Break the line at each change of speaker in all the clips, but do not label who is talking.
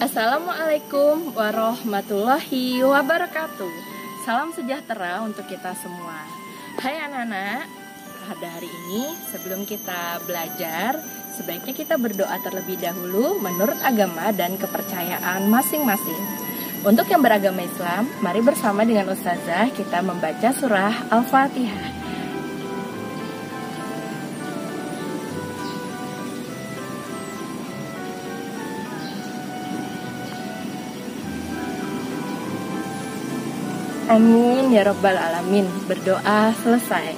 Assalamualaikum warahmatullahi wabarakatuh. Salam sejahtera untuk kita semua. Hai anak-anak, pada hari ini sebelum kita belajar, sebaiknya kita berdoa terlebih dahulu menurut agama dan kepercayaan masing-masing. Untuk yang beragama Islam, mari bersama dengan Ustazah kita membaca surah Al-Fatihah. Amin ya Rabbal Alamin. Berdoa selesai.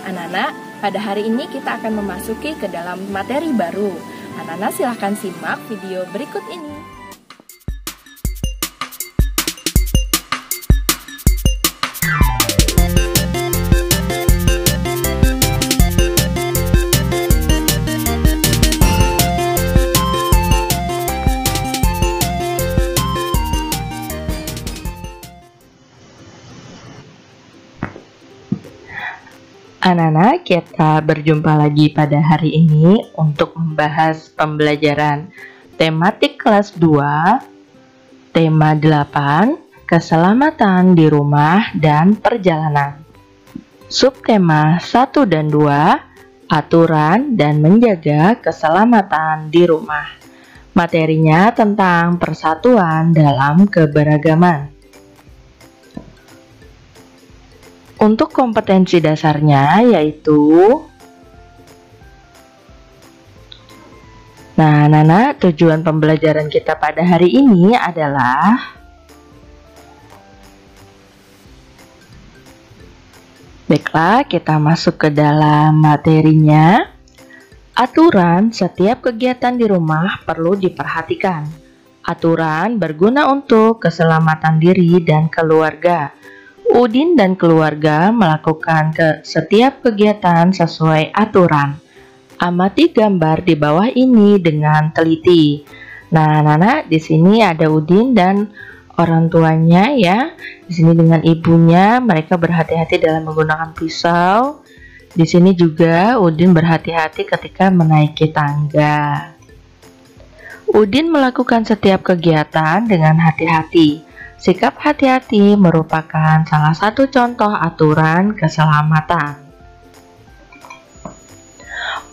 Anak-anak, pada hari ini kita akan memasuki ke dalam materi baru. Anak-anak silahkan simak video berikut ini.
Anak-anak, kita berjumpa lagi pada hari ini untuk membahas pembelajaran tematik kelas 2, tema 8, keselamatan di rumah dan perjalanan. Subtema 1 dan 2, aturan dan menjaga keselamatan di rumah. Materinya tentang persatuan dalam keberagaman. Untuk kompetensi dasarnya yaitu anak-anak, tujuan pembelajaran kita pada hari ini adalah baiklah, kita masuk ke dalam materinya. Aturan setiap kegiatan di rumah perlu diperhatikan. Aturan berguna untuk keselamatan diri dan keluarga. Udin dan keluarga melakukan setiap kegiatan sesuai aturan. Amati gambar di bawah ini dengan teliti. Nah, anak-anak, di sini ada Udin dan orang tuanya ya. Di sini dengan ibunya, mereka berhati-hati dalam menggunakan pisau. Di sini juga Udin berhati-hati ketika menaiki tangga. Udin melakukan setiap kegiatan dengan hati-hati. Sikap hati-hati merupakan salah satu contoh aturan keselamatan.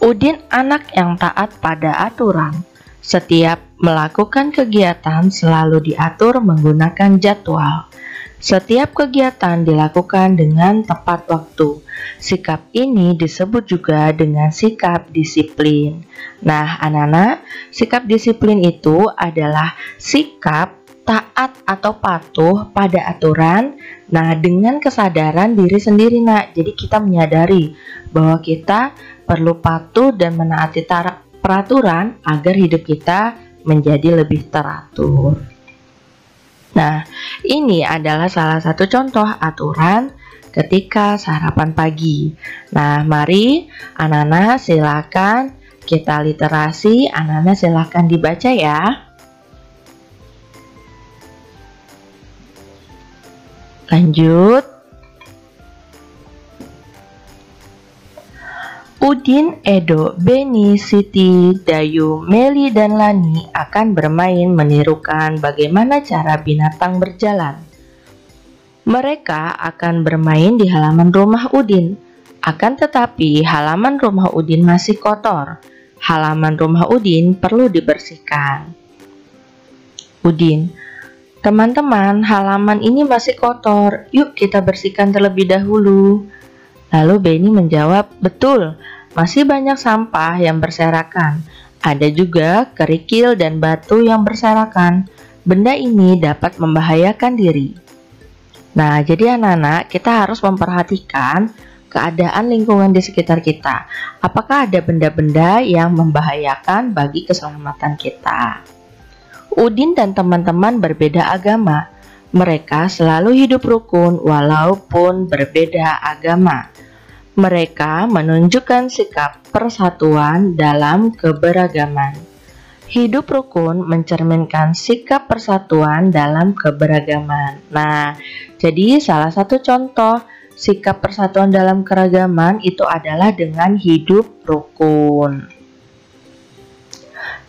Udin anak yang taat pada aturan. Setiap melakukan kegiatan selalu diatur menggunakan jadwal. Setiap kegiatan dilakukan dengan tepat waktu. Sikap ini disebut juga dengan sikap disiplin. Nah, anak-anak, sikap disiplin itu adalah sikap taat atau patuh pada aturan, dengan kesadaran diri sendiri, Jadi kita menyadari bahwa kita perlu patuh dan menaati peraturan agar hidup kita menjadi lebih teratur. Nah, ini adalah salah satu contoh aturan ketika sarapan pagi. Nah, mari anak-anak silakan kita literasi, anak-anak silakan dibaca ya. Lanjut. Udin, Edo, Beni, Siti, Dayu, Meli, dan Lani akan bermain menirukan bagaimana cara binatang berjalan. Mereka akan bermain di halaman rumah Udin. Akan tetapi halaman rumah Udin masih kotor. Halaman rumah Udin perlu dibersihkan. Udin, teman-teman, halaman ini masih kotor. Yuk kita bersihkan terlebih dahulu. Lalu Beni menjawab, betul, masih banyak sampah yang berserakan. Ada juga kerikil dan batu yang berserakan. Benda ini dapat membahayakan diri. Nah, jadi anak-anak, kita harus memperhatikan keadaan lingkungan di sekitar kita. Apakah ada benda-benda yang membahayakan bagi keselamatan kita? Udin dan teman-teman berbeda agama. Mereka selalu hidup rukun walaupun berbeda agama. Mereka menunjukkan sikap persatuan dalam keberagaman. Hidup rukun mencerminkan sikap persatuan dalam keberagaman. Nah, jadi salah satu contoh sikap persatuan dalam keragaman itu adalah dengan hidup rukun.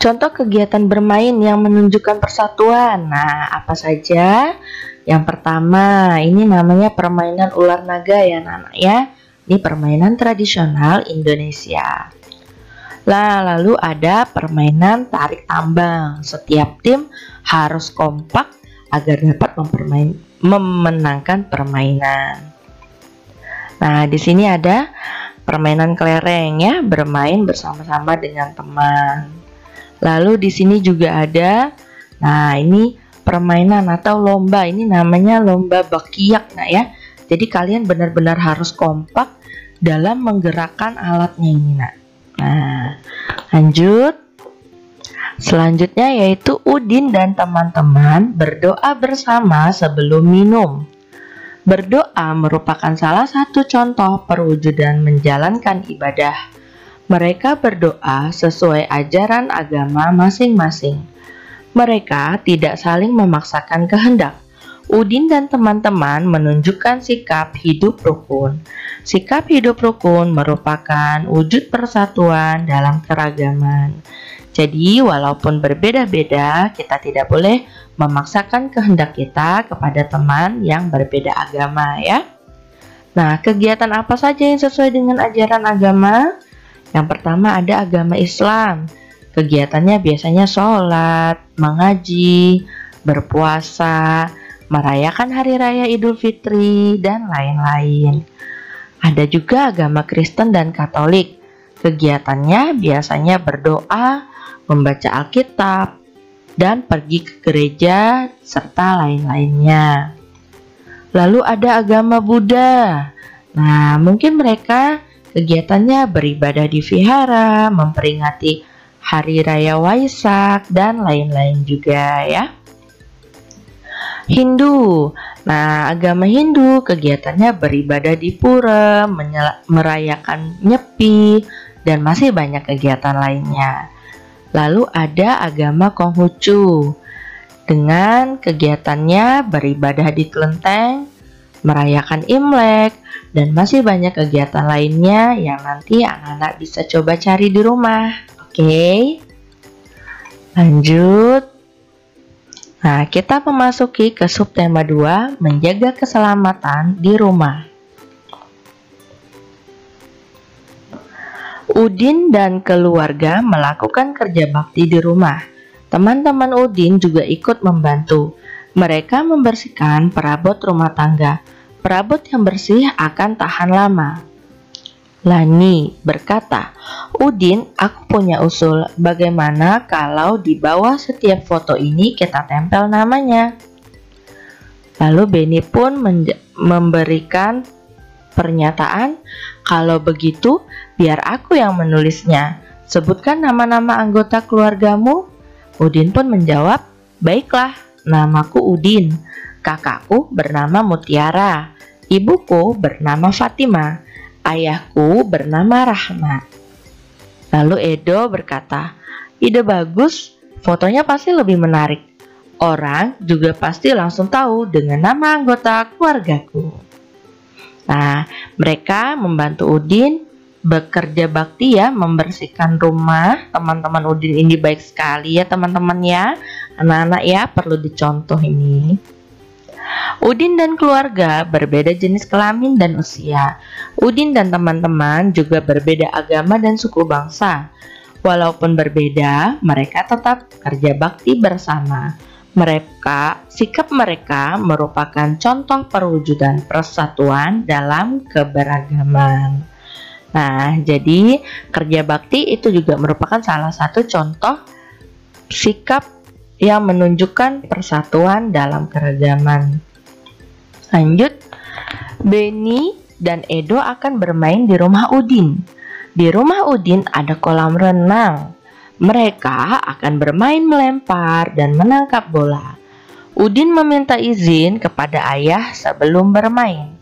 Contoh kegiatan bermain yang menunjukkan persatuan. Nah, apa saja? Yang pertama, ini namanya permainan ular naga ya, anak-anak ya. Ini permainan tradisional Indonesia. Lalu ada permainan tarik tambang. Setiap tim harus kompak agar dapat memenangkan permainan. Nah, di sini ada permainan kelereng ya, bermain bersama-sama dengan teman. Lalu di sini juga ada, nah ini permainan atau lomba. Ini namanya lomba bakyak, nah ya. Jadi kalian benar-benar harus kompak dalam menggerakkan alatnya ini, nak. Nah, lanjut. Selanjutnya yaitu Udin dan teman-teman berdoa bersama sebelum minum. Berdoa merupakan salah satu contoh perwujudan menjalankan ibadah. Mereka berdoa sesuai ajaran agama masing-masing. Mereka tidak saling memaksakan kehendak. Udin dan teman-teman menunjukkan sikap hidup rukun. Sikap hidup rukun merupakan wujud persatuan dalam keragaman. Jadi, walaupun berbeda-beda, kita tidak boleh memaksakan kehendak kita kepada teman yang berbeda agama ya. Nah, kegiatan apa saja yang sesuai dengan ajaran agama? Yang pertama ada agama Islam. Kegiatannya biasanya sholat, mengaji, berpuasa, merayakan Hari Raya Idul Fitri, dan lain-lain. Ada juga agama Kristen dan Katolik. Kegiatannya biasanya berdoa, membaca Alkitab, dan pergi ke gereja, serta lain-lainnya. Lalu ada agama Buddha. Nah, mungkin mereka kegiatannya beribadah di vihara, memperingati Hari Raya Waisak, dan lain-lain juga ya. Hindu. Nah, agama Hindu kegiatannya beribadah di pura, merayakan Nyepi, dan masih banyak kegiatan lainnya. Lalu ada agama Konghucu. Dengan kegiatannya beribadah di kelenteng, merayakan Imlek, dan masih banyak kegiatan lainnya yang nanti anak-anak bisa coba cari di rumah. Oke. Lanjut. Nah, kita memasuki ke subtema 2, menjaga keselamatan di rumah. Udin dan keluarga melakukan kerja bakti di rumah. Teman-teman Udin juga ikut membantu. Mereka membersihkan perabot rumah tangga. Perabot yang bersih akan tahan lama. Lani berkata, Udin, aku punya usul. Bagaimana kalau di bawah setiap foto ini kita tempel namanya? Lalu Beni pun memberikan pernyataan, kalau begitu biar aku yang menulisnya. Sebutkan nama-nama anggota keluargamu. Udin pun menjawab, baiklah, namaku Udin. Kakakku bernama Mutiara. Ibuku bernama Fatima. Ayahku bernama Rahmat. Lalu Edo berkata, ide bagus, fotonya pasti lebih menarik. Orang juga pasti langsung tahu dengan nama anggota keluargaku. Nah, mereka membantu Udin bekerja bakti ya, membersihkan rumah. Teman-teman Udin ini baik sekali ya teman-teman ya. Anak-anak ya, perlu dicontoh ini. Udin dan keluarga berbeda jenis kelamin dan usia. Udin dan teman-teman juga berbeda agama dan suku bangsa. Walaupun berbeda, mereka tetap kerja bakti bersama. Sikap mereka merupakan contoh perwujudan persatuan dalam keberagaman. Nah, jadi kerja bakti itu juga merupakan salah satu contoh sikap yang menunjukkan persatuan dalam keragaman. Lanjut, Beni dan Edo akan bermain di rumah Udin. Di rumah Udin ada kolam renang. Mereka akan bermain melempar dan menangkap bola. Udin meminta izin kepada ayah sebelum bermain.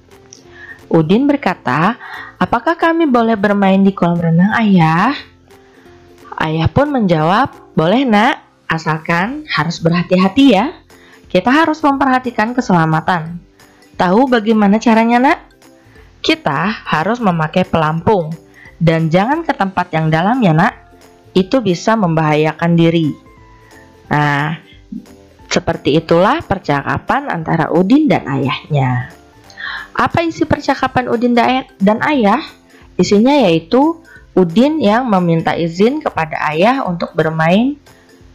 Udin berkata, "Apakah kami boleh bermain di kolam renang, ayah?" Ayah pun menjawab, "Boleh nak, asalkan harus berhati-hati ya. Kita harus memperhatikan keselamatan. Tahu bagaimana caranya nak? Kita harus memakai pelampung dan jangan ke tempat yang dalam ya nak. Itu bisa membahayakan diri." Nah, seperti itulah percakapan antara Udin dan ayahnya. Apa isi percakapan Udin dan ayah? Isinya yaitu Udin yang meminta izin kepada ayah untuk bermain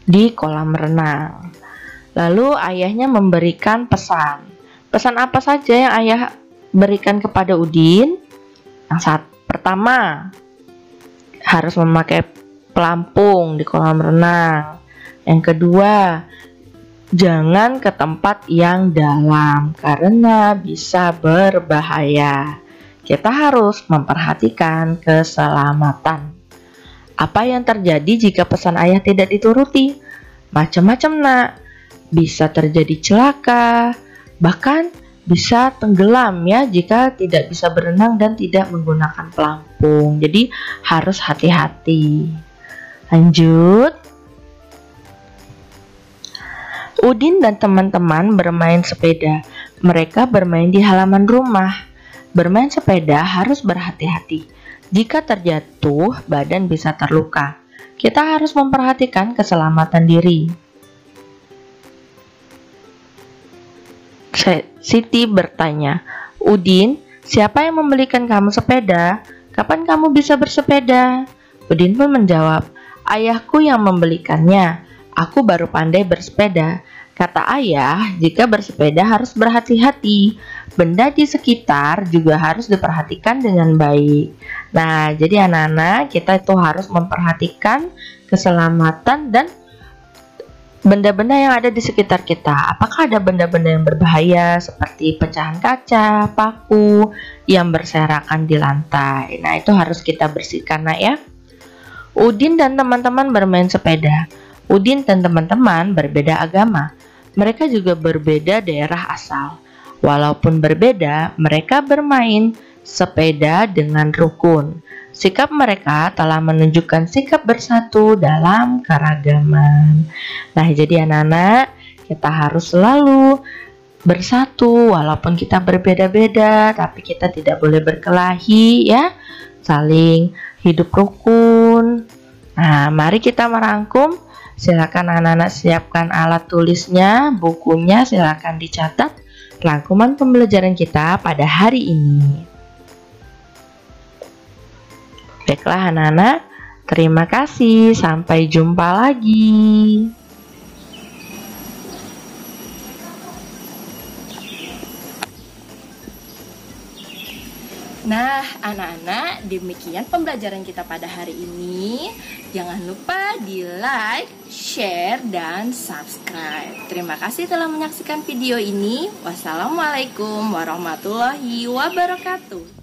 di kolam renang. Lalu ayahnya memberikan pesan. Pesan apa saja yang ayah berikan kepada Udin? Yang pertama, harus memakai pelampung di kolam renang. Yang kedua, jangan ke tempat yang dalam karena bisa berbahaya. Kita harus memperhatikan keselamatan. Apa yang terjadi jika pesan ayah tidak dituruti? Macam-macam nak. Bisa terjadi celaka, bahkan bisa tenggelam ya jika tidak bisa berenang dan tidak menggunakan pelampung. Jadi harus hati-hati. Lanjut. Udin dan teman-teman bermain sepeda. Mereka bermain di halaman rumah. Bermain sepeda harus berhati-hati. Jika terjatuh, badan bisa terluka. Kita harus memperhatikan keselamatan diri. Siti bertanya, "Udin, siapa yang membelikan kamu sepeda? Kapan kamu bisa bersepeda?" Udin pun menjawab, "Ayahku yang membelikannya. Aku baru pandai bersepeda." Kata ayah, jika bersepeda harus berhati-hati. Benda di sekitar juga harus diperhatikan dengan baik. Nah, jadi anak-anak, kita itu harus memperhatikan keselamatan dan benda-benda yang ada di sekitar kita. Apakah ada benda-benda yang berbahaya seperti pecahan kaca, paku yang berserakan di lantai. Nah, itu harus kita bersihkan ya. Udin dan teman-teman bermain sepeda. Udin dan teman-teman berbeda agama. Mereka juga berbeda daerah asal. Walaupun berbeda, mereka bermain sepeda dengan rukun. Sikap mereka telah menunjukkan sikap bersatu dalam keragaman. Nah, jadi anak-anak, kita harus selalu bersatu walaupun kita berbeda-beda, tapi kita tidak boleh berkelahi ya. Saling hidup rukun. Nah, mari kita merangkum. Silakan anak-anak siapkan alat tulisnya, bukunya silakan dicatat rangkuman pembelajaran kita pada hari ini. Baiklah anak-anak, terima kasih, sampai jumpa lagi.
Nah, anak-anak, demikian pembelajaran kita pada hari ini. Jangan lupa di like, share, dan subscribe. Terima kasih telah menyaksikan video ini. Wassalamualaikum warahmatullahi wabarakatuh.